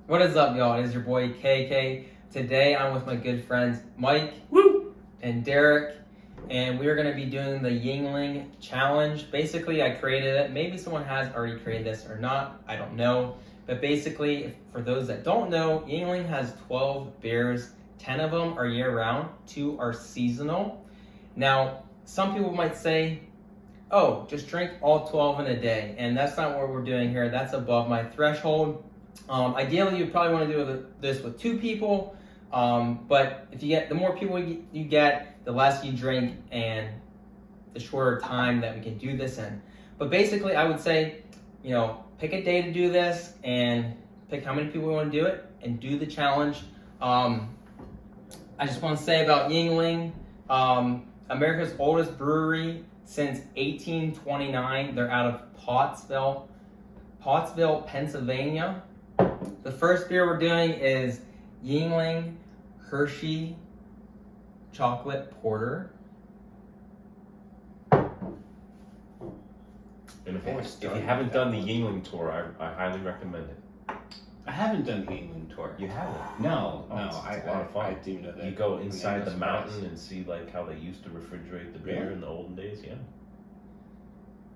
What is up, y'all? It is your boy KK. Today I'm with my good friends Mike and Dereck, and we are going to be doing the Yuengling challenge. Basically, I created it. Maybe someone has already created this or not. I don't know. But basically, for those that don't know, Yuengling has 12 beers. 10 of them are year-round. 2 are seasonal. Now, some people might say, oh, just drink all 12 in a day. And that's not what we're doing here. That's above my threshold. Ideally, you probably want to do this with 2 people, but if you get the more people you get, the less you drink, and the shorter time that we can do this in. But basically, I would say, pick a day to do this, and pick how many people you want to do it, and do the challenge. I just want to say about Yuengling, America's oldest brewery since 1829. They're out of Pottsville, Pennsylvania. The first beer we're doing is Yuengling Hershey Chocolate Porter. And if you haven't done the Yuengling tour, I highly recommend it. I haven't done the Yuengling tour. You haven't? No, It's a lot of fun. I do know that. You go inside the mountain and see like how they used to refrigerate the beer in the olden days. Yeah.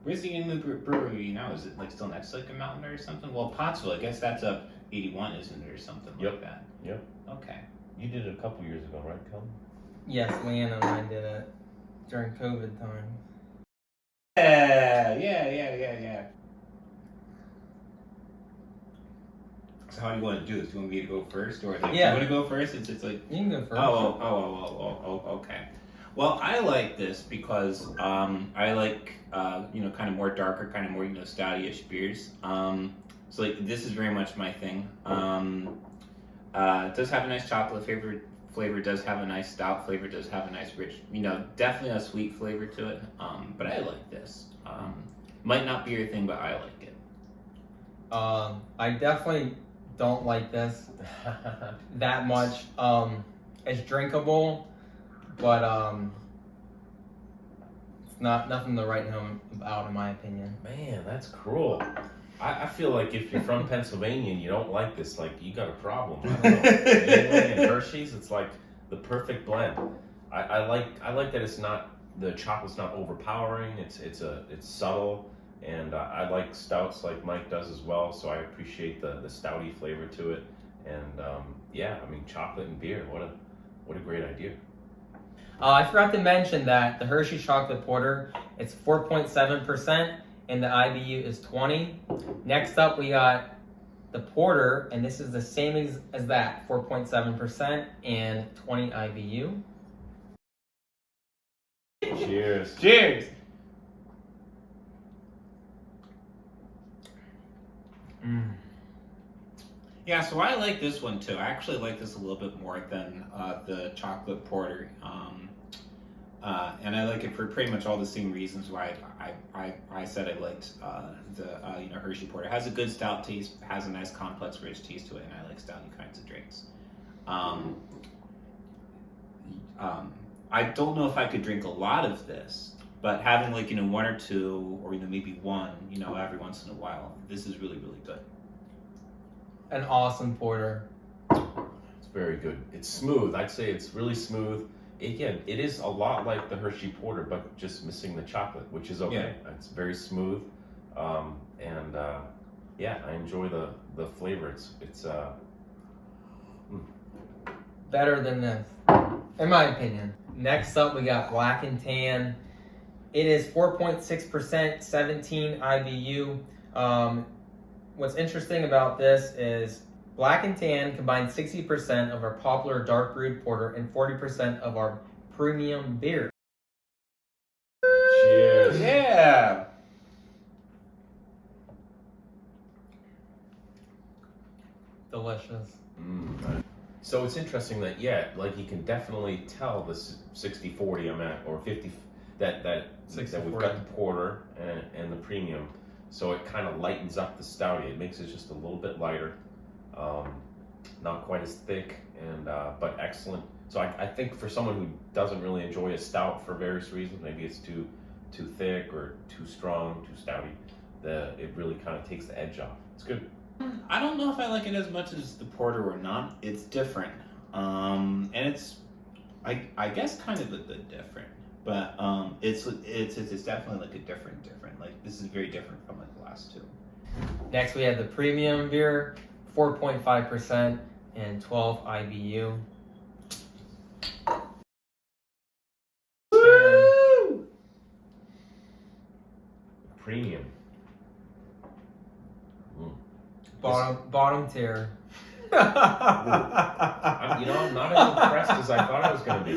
Where's the Yuengling Brewery now? Is it like still next to like a mountain or something? Well, Pottsville, I guess that's up 81, isn't it, or something like that? Yep. Okay. You did it a couple years ago, right, Kelvin? Yes, Leanna and I did it during COVID time. Yeah. So how do you want to do this? Do you want me to go first, or like, do you want to go first? It's like you can go first. Oh, okay. Well, I like this because I like kind of more darker, kind of more stouty-ish beers. So like this is very much my thing. It does have a nice chocolate flavor. Does have a nice stout flavor. Does have a nice rich, definitely a sweet flavor to it. But I like this. Might not be your thing, but I like it. I definitely don't like this that much. It's drinkable, but it's nothing to write home about, in my opinion. Man, that's cruel. I feel like if you're from Pennsylvania and you don't like this, like you got a problem. I don't know. Yuengling and Hershey's, it's like the perfect blend. I like that it's not, the chocolate's not overpowering. It's subtle, and I like stouts like Mike does as well. So I appreciate the stouty flavor to it. And chocolate and beer. What a great idea. I forgot to mention that the Hershey Chocolate Porter, it's 4.7%, and the IBU is 20. Next up, we got the Porter, and this is the same as that, 4.7% and 20 IBU. Cheers. Cheers. Yeah, so I like this one too. I actually like this a little bit more than the chocolate porter, and I like it for pretty much all the same reasons why I said I liked the Hershey porter. It has a good stout taste, has a nice complex rich taste to it, and I like stouty kinds of drinks. I don't know if I could drink a lot of this, but having like 1 or 2 or maybe 1 every once in a while, this is really, really good. An awesome porter. It's very good. It's smooth. I'd say it's really smooth. Again, it is a lot like the Hershey Porter, but just missing the chocolate, which is okay. Yeah. It's very smooth, I enjoy the flavor. It's better than this, in my opinion. Next up, we got Black and Tan. It is 4.6%, 17 IBU. What's interesting about this is Black and Tan combines 60% of our popular dark brewed porter and 40% of our premium beer. Cheers. Yeah. Delicious. So it's interesting that like you can definitely tell this 60-40 I'm at, or 50 that we've got the porter and the premium. So it kind of lightens up the stouty. It makes it just a little bit lighter, not quite as thick, and but excellent. So I think for someone who doesn't really enjoy a stout for various reasons, maybe it's too thick or too strong, too stouty, it really kind of takes the edge off. It's good. I don't know if I like it as much as the porter or not. It's different, and it's, I guess, kind of a bit different. But it's definitely like a different. Like this is very different from like the last two. Next, we have the premium beer, 4.5% and 12 IBU. Woo! Premium. Bottom tier. I'm not as impressed as I thought I was going to be.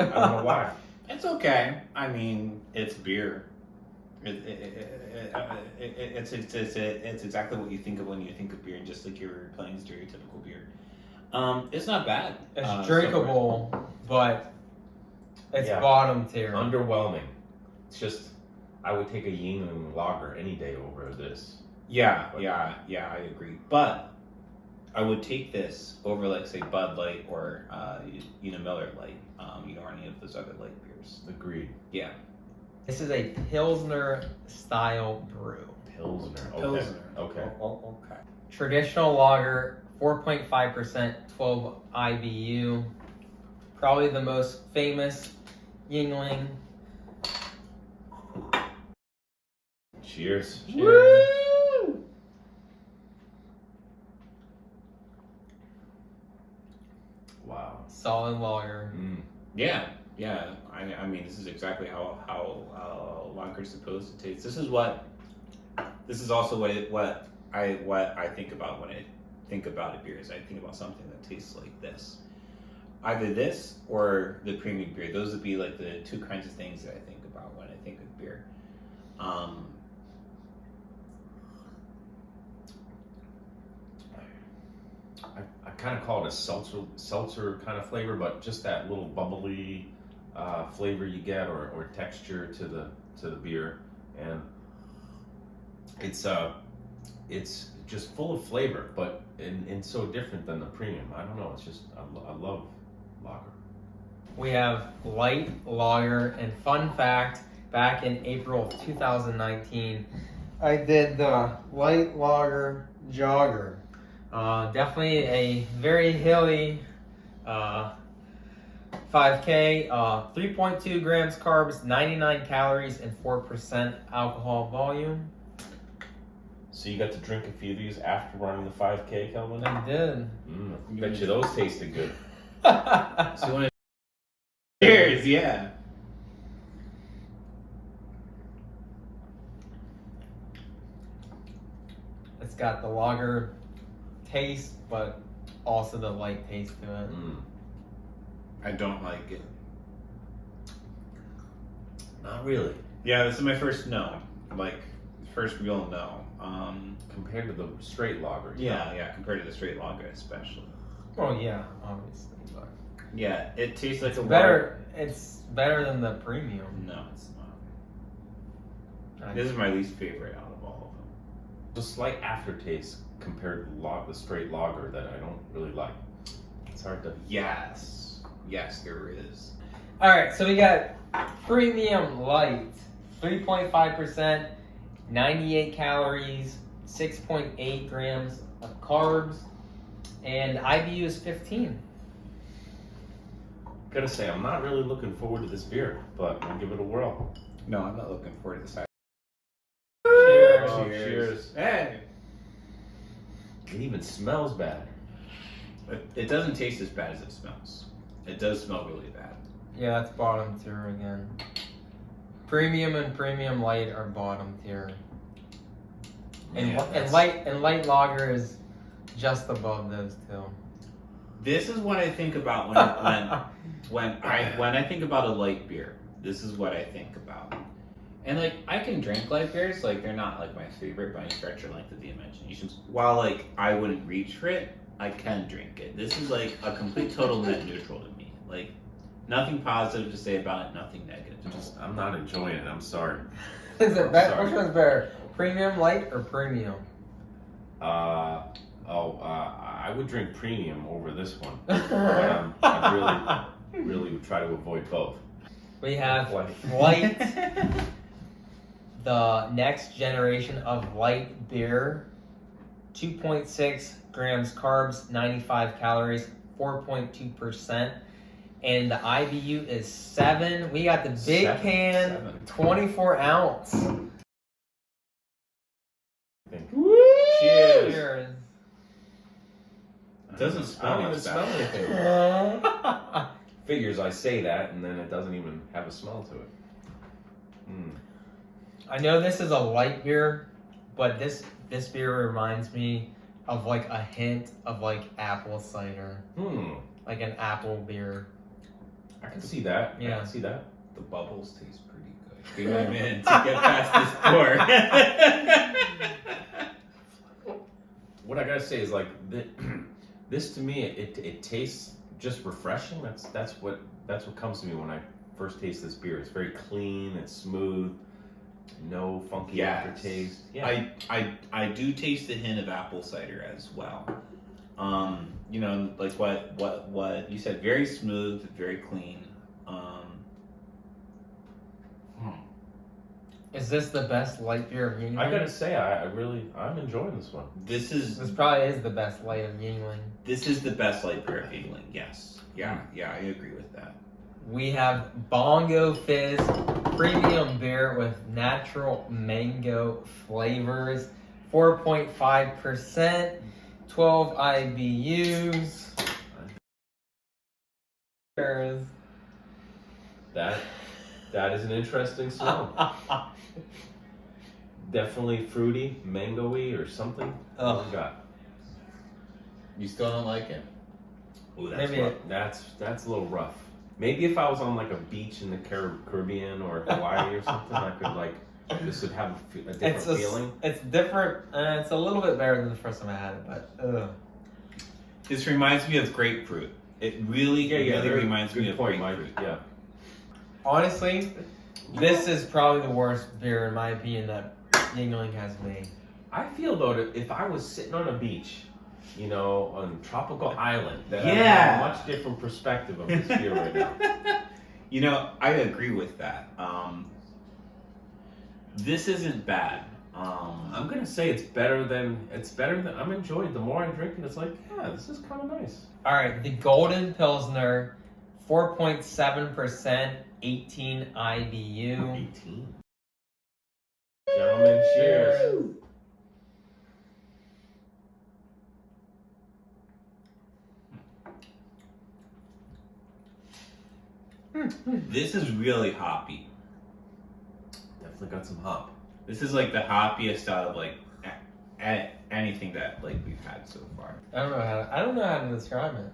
I don't know why. It's okay. I mean, it's beer. It's exactly what you think of when you think of beer, and just like your plain stereotypical beer. It's not bad. It's drinkable, but it's bottom tier. Underwhelming. It's just, I would take a Yuengling lager any day over this. Yeah, I agree. But I would take this over, like, say, Bud Light or Miller Light, or any of those other light beers. Agreed. Yeah. This is a Pilsner style brew. Pilsner. Okay. Pilsner. Okay. Okay. Traditional lager, 4.5%, 12 IBU. Probably the most famous Yuengling. Cheers. Woo! Wow. Solid lager. Yeah. I mean, this is exactly how lager's supposed to taste. This is also what I think about when I think about a beer. Is I think about something that tastes like this. Either this or the premium beer. Those would be like the two kinds of things that I think about when I think of beer. I kind of call it a seltzer kind of flavor, but just that little bubbly flavor you get, or texture to the beer, and it's just full of flavor, but and so different than the premium. I don't know. It's just I love lager. We have light lager, and fun fact, back in April of 2019, I did the light lager jogger. Definitely a very hilly 5K, 3.2 grams carbs, 99 calories, and 4% alcohol volume. So you got to drink a few of these after running the 5K, Kelvin? I did. Bet you those tasted good. So you want to cheers? Yeah. It's got the lager taste, but also the light taste to it. I don't like it. Not really. Yeah, this is my first no. Like, first real no. Compared to the straight lager. Yeah, compared to the straight lager especially. Oh yeah, obviously, but Yeah, it tastes like a better. It's better than the premium. No, it's not. This is my least favorite out of all of them. The slight aftertaste compared to the straight lager that I don't really like. It's hard to. Yes, there is. All right, so we got premium light, 3.5%, 98 calories, 6.8 grams of carbs, and IBU is 15. Gotta say, I'm not really looking forward to this beer, but I'll give it a whirl. No, I'm not looking forward to this. Cheers. Oh, cheers. Hey! It even smells bad. It doesn't taste as bad as it smells. It does smell really bad. Yeah, that's bottom tier again. Premium and premium light are bottom tier. And, light lager is just above those two. This is what I think about when I think about a light beer. This is what I think about. And like, I can drink light beers, like they're not like my favorite by any stretch or length of the imaginations. While like I wouldn't reach for it, I can drink it. This is like a complete total net neutral to me. Like nothing positive to say about it, nothing negative. I'm not enjoying it. I'm sorry. Is it better? Which one's better? Premium light or premium? I would drink premium over this one. But I really would try to avoid both. We have light, the next generation of light beer. 2.6 grams carbs, 95 calories, 4.2%. And the IBU is 7. We got the big can, 24 ounce. Woo! Cheers. Cheers. It doesn't smell I don't much even smell bad. anything. Figures I say that, and then it doesn't even have a smell to it. I know this is a light beer, but this beer reminds me of like a hint of like apple cider, like an apple beer. I can see that. Yeah. I can see that. The bubbles taste pretty good. Give me a minute to get past this pour. What I gotta say is like this to me, it tastes just refreshing. That's what comes to me when I first taste this beer. It's very clean. It's smooth. No funky aftertaste. Yeah. I do taste a hint of apple cider as well. You know, like what you said, very smooth, very clean. Is this the best light beer of Yuengling? I gotta say, I'm enjoying this one. This probably is the best light of Yuengling. This is the best light beer of Yuengling. Yes. Yeah, I agree with that. We have Bongo Fizz premium beer with natural mango flavors, 4.5%, 12 IBUs. Cheers. That is an interesting smell. Definitely fruity, mango-y, or something. Ugh. What we got? You still don't like it? Ooh, that's a little rough. Maybe if I was on like a beach in the Caribbean or Hawaii or something, I could like this would have a different feeling. It's different. It's a little bit better than the first time I had it, but This reminds me of grapefruit. It really reminds me of grapefruit. Yeah. Honestly, this is probably the worst beer in my opinion that Yuengling has made. I feel though that if I was sitting on a beach, you know, on a tropical island, that I would Yeah. have a much different perspective of this beer right now. You know, I agree with that. This isn't bad. I'm gonna say it's better than I'm enjoying it. The more I drink it, it's like, yeah, this is kind of nice. All right, the Golden Pilsner, 4.7%, 18 IBU. 18. Gentlemen, cheers. This is really hoppy. Definitely got some hop. This is like the hoppiest out of like anything that like we've had so far. I don't know how to describe it.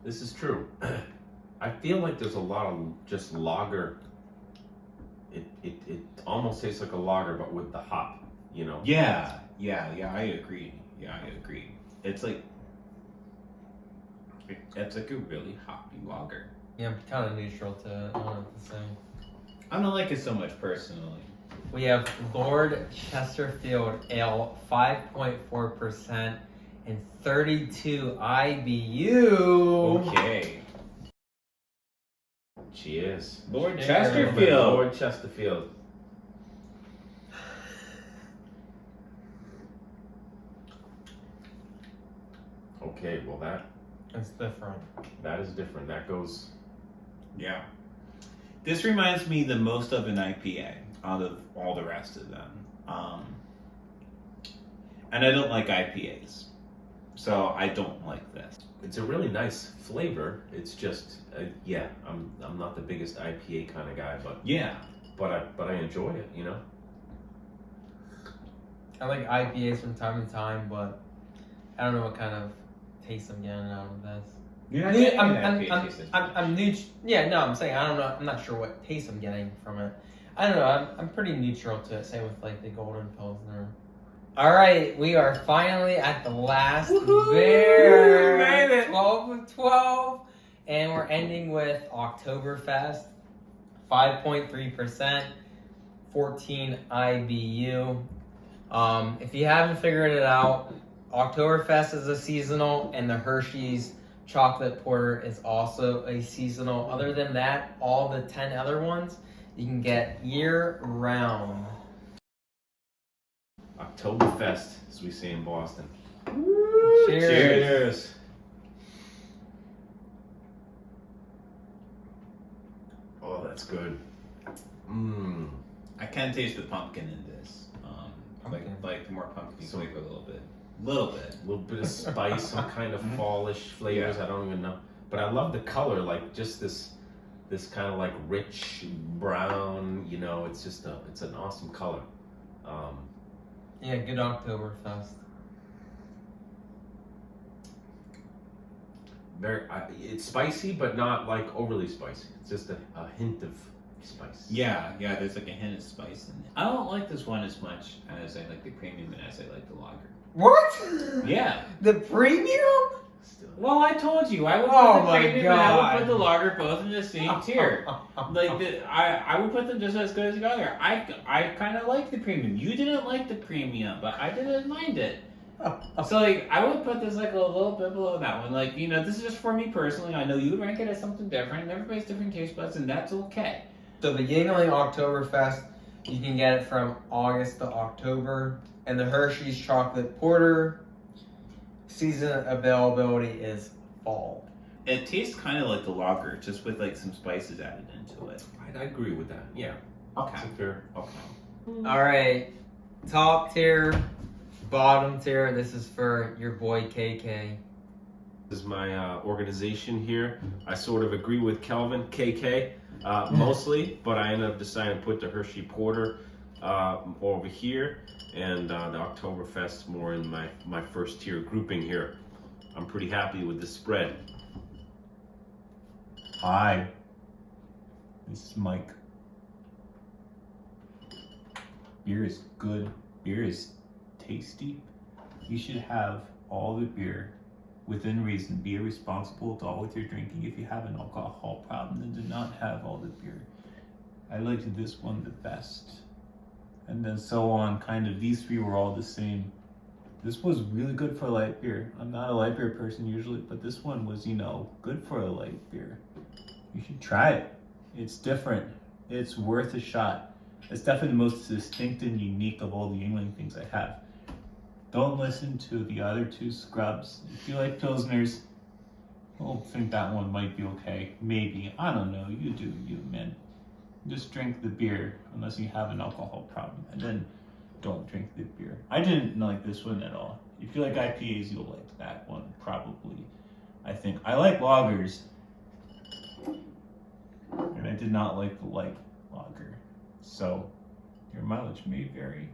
This is true. I feel like there's a lot of just lager. It almost tastes like a lager, but with the hop, you know. Yeah, I agree. It's like a really hoppy lager. Yeah, I'm kind of neutral to it. I don't know what to say. I don't like it so much personally. We have Lord Chesterfield Ale, 5.4% and 32 IBU. Okay. Cheers. Lord Cheers. Chesterfield. Lord Chesterfield. Okay, well It's different. that is different. That goes. Yeah. This reminds me the most of an IPA out of all the rest of them. And I don't like IPAs. So I don't like this. It's a really nice flavor. It's just, I'm not the biggest IPA kind of guy, but I enjoy it. You know. I like IPAs from time to time, but I don't know what kind of taste I'm getting out of this. You're I'm neutral. Yeah, no, I'm saying I don't know. I'm not sure what taste I'm getting from it. I don't know. I'm pretty neutral to it. Same with like the Golden Pilsner. All right, we are finally at the last beer. Made it. 12 of 12, and we're ending with Oktoberfest, 5.3%, 14 IBU. If you haven't figured it out, Oktoberfest is a seasonal, and the Hershey's chocolate porter is also a seasonal. Other than that, all the 10 other ones you can get year round. Oktoberfest, as we say in Boston. Cheers. Cheers. Oh, that's good. Mmm. I can taste the pumpkin in this. Pumpkin. Like the more pumpkin So- flavor a little bit. Little bit. A little bit of spice, some kind of fallish flavors. Yeah. I don't even know, but I love the color. Like just this kind of like rich brown. You know, it's just it's an awesome color. Yeah, good Oktoberfest. It's spicy, but not like overly spicy. It's just a hint of spice. Yeah, there's like a hint of spice in it. I don't like this one as much as I like the premium and as I like the lager. What? Yeah. The premium? Still. Well, I told you, I would Oh put the my premium and I would God. put the lager both in the same tier. I would put them just as good as the lager. I kind of like the premium. You didn't like the premium, but I didn't mind it. So like, I would put this like a little bit below that one. Like, you know, this is just for me personally. I know you would rank it as something different. And everybody's different taste buds, and that's okay. So the Yuengling Oktoberfest, you can get it from August to October, and the Hershey's Chocolate Porter season availability is fall. It tastes kind of like the lager, just with like some spices added into it. I agree with that. Yeah. Okay. That's a fair. Okay. All right, top tier, bottom tier. This is for your boy KK. This is my organization here. I sort of agree with Kelvin, KK, mostly, but I ended up deciding to put the Hershey Porter over here, and the Oktoberfest more in my first tier grouping here. I'm pretty happy with the spread. Hi, this is Mike. Beer is good. Beer is tasty. You should have all the beer within reason. Be responsible to all with your drinking. If you have an alcohol problem, then do not have all the beer. I liked this one the best. And then so on, kind of these three were all the same. This was really good for light beer. I'm not a light beer person usually, but this one was, you know, good for a light beer. You should try it. It's different. It's worth a shot. It's definitely the most distinct and unique of all the Yuengling things I have. Don't listen to the other two scrubs. If you like Pilsners, I'll think that one might be okay. Maybe. I don't know. You do you, man. Just drink the beer unless you have an alcohol problem. And then don't drink the beer. I didn't like this one at all. If you like IPAs, you'll like that one, probably. I think. I like lagers. And I did not like the light lager. So, your mileage may vary.